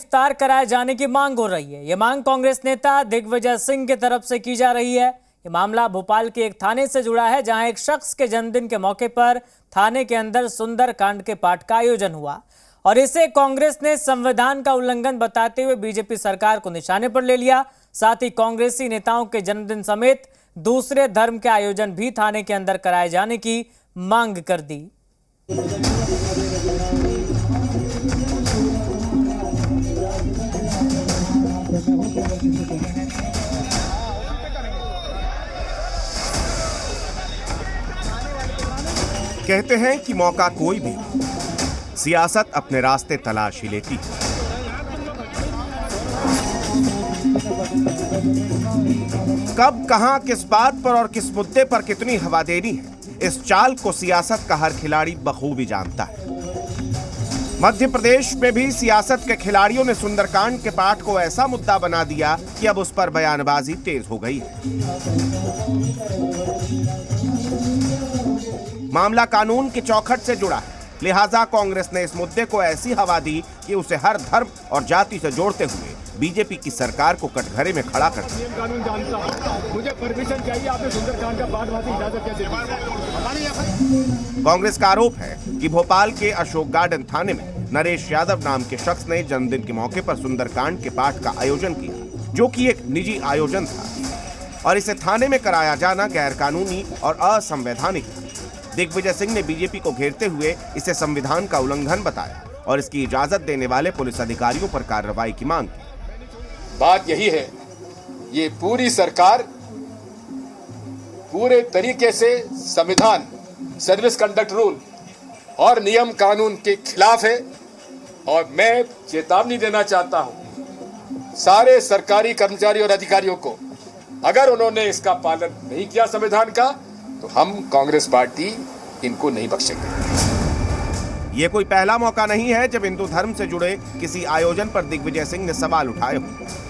इफ्तार कराए जाने की मांग हो रही है। ये मांग कांग्रेस नेता दिग्विजय सिंह की तरफ से की जा रही है। ये मामला भोपाल के एक थाने से जुड़ा है, जहां एक शख्स के जन्मदिन के मौके पर थाने के अंदर सुंदरकांड के पाठ का आयोजन हुआ और इसे कांग्रेस ने संविधान का उल्लंघन बताते हुए बीजेपी सरकार को निशाने पर ले लिया। साथ ही कांग्रेसी नेताओं के जन्मदिन समेत दूसरे धर्म के आयोजन भी थाने के अंदर कराए जाने की मांग कर दी। कहते हैं कि मौका कोई भी हो, सियासत अपने रास्ते तलाश ही लेती है। कब, कहां, किस बात पर और किस मुद्दे पर कितनी हवा देनी है, इस चाल को सियासत का हर खिलाड़ी बखूबी जानता है। मध्य प्रदेश में भी सियासत के खिलाड़ियों ने सुंदरकांड के पाठ को ऐसा मुद्दा बना दिया कि अब उस पर बयानबाजी तेज हो गई है। मामला कानून की चौखट से जुड़ा है, लिहाजा कांग्रेस ने इस मुद्दे को ऐसी हवा दी कि उसे हर धर्म और जाति से जोड़ते हुए बीजेपी की सरकार को कटघरे में खड़ा कर दिया। कानून जानता हूं, मुझे परमिशन चाहिए, आपने सुंदरकांड का पाठवादी इजाजत कैसे दी? कांग्रेस का आरोप है कि भोपाल के अशोक गार्डन थाने में नरेश यादव नाम के शख्स ने जन्मदिन के मौके पर सुंदरकांड के पाठ का आयोजन किया, जो कि एक निजी आयोजन था और इसे थाने में कराया जाना गैर कानूनी और असंवैधानिक था। दिग्विजय सिंह ने बीजेपी को घेरते हुए इसे संविधान का उल्लंघन बताया और इसकी इजाजत देने वाले पुलिस अधिकारियों पर कार्रवाई की मांग की। बात यही है, ये पूरी सरकार पूरे तरीके से संविधान, सर्विस कंडक्ट रूल और नियम कानून के खिलाफ है और मैं चेतावनी देना चाहता हूं सारे सरकारी कर्मचारी और अधिकारियों को, अगर उन्होंने इसका पालन नहीं किया संविधान का, तो हम कांग्रेस पार्टी इनको नहीं बख्शेंगे। ये कोई पहला मौका नहीं है जब हिंदू धर्म से जुड़े किसी आयोजन पर दिग्विजय सिंह ने सवाल उठाए हो।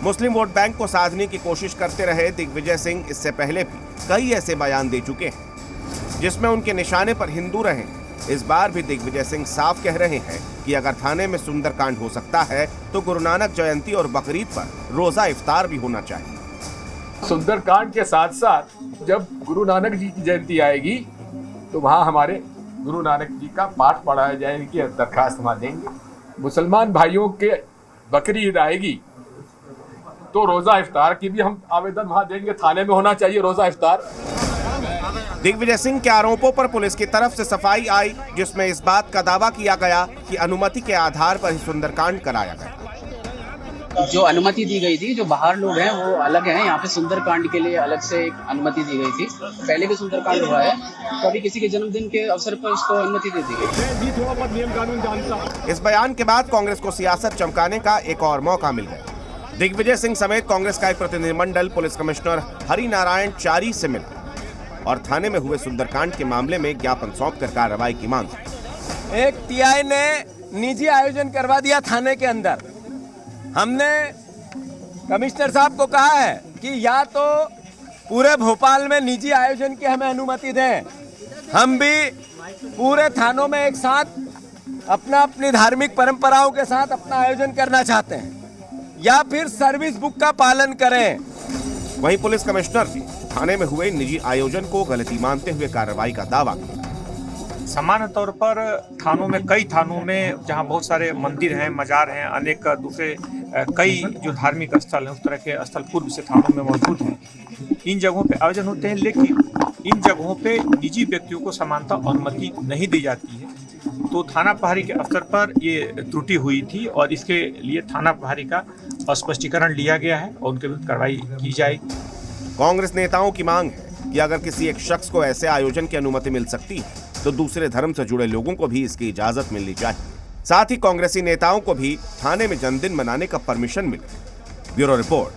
मुस्लिम वोट बैंक को साधने की कोशिश करते रहे दिग्विजय सिंह इससे पहले भी कई ऐसे बयान दे चुके हैं जिसमें उनके निशाने पर हिंदू रहे। इस बार भी दिग्विजय सिंह साफ कह रहे हैं कि अगर थाने में सुंदरकांड हो सकता है तो गुरु नानक जयंती और बकरीद पर रोजा इफ्तार भी होना चाहिए। सुंदरकांड के साथ साथ जब गुरु नानक जी की जयंती आएगी तो वहां हमारे गुरु नानक जी का पाठ पढ़ाया जाएगी की दरखास्त वहां देंगे। मुसलमान भाइयों के बकरी ईद आएगी तो रोजा इफ्तार की भी हम आवेदन वहां देंगे। थाने में होना चाहिए रोजा इफ्तार। दिग्विजय सिंह के आरोपों पर पुलिस की तरफ से सफाई आई, जिसमें इस बात का दावा किया गया कि अनुमति के आधार पर ही सुंदरकांड कराया गया। जो अनुमति दी गई थी, जो बाहर लोग हैं वो अलग हैं, यहाँ पे सुंदरकांड के लिए अलग से एक अनुमति दी गई थी। पहले भी सुंदरकांड हुआ है, कभी किसी के जन्मदिन के अवसर पर उसको अनुमति दे दी गई। नियम कानून जानता हूं। इस बयान के बाद कांग्रेस को सियासत चमकाने का एक और मौका मिल गया। दिग्विजय सिंह समेत कांग्रेस का एक प्रतिनिधिमंडल पुलिस कमिश्नर हरि नारायण चारी से मिला और थाने में हुए सुंदरकांड के मामले में ज्ञापन सौंपकर कार्रवाई की मांग की। एक टीआई ने निजी आयोजन करवा दिया थाने के अंदर। हमने कमिश्नर साहब को कहा है कि या तो पूरे भोपाल में निजी आयोजन की हमें अनुमति दें, हम भी पूरे थानों में एक साथ अपनी धार्मिक परंपराओं के साथ अपना आयोजन करना चाहते हैं, या फिर सर्विस बुक का पालन करें। वहीं पुलिस कमिश्नर ने थाने में हुए निजी आयोजन को गलती मानते हुए कार्रवाई का दावा किया। सामान्य तौर पर थानों में, कई थानों में जहां बहुत सारे मंदिर हैं, मजार हैं, अनेक दूसरे कई जो धार्मिक स्थल हैं, उस तरह के स्थल पूर्व से थानों में मौजूद हैं। इन जगहों पे आयोजन होते हैं, लेकिन इन जगहों पे निजी व्यक्तियों को समानता अनुमति नहीं दी जाती है। तो थाना प्रभारी के स्तर पर ये त्रुटि हुई थी और इसके लिए थाना प्रभारी का स्पष्टीकरण लिया गया है और उनके विरुद्ध कार्रवाई की जाएगी। कांग्रेस नेताओं की मांग है कि अगर किसी एक शख्स को ऐसे आयोजन की अनुमति मिल सकती है तो दूसरे धर्म से जुड़े लोगों को भी इसकी इजाजत मिलनी चाहिए। साथ ही कांग्रेसी नेताओं को भी थाने में जन्मदिन मनाने का परमिशन मिले। Bureau report.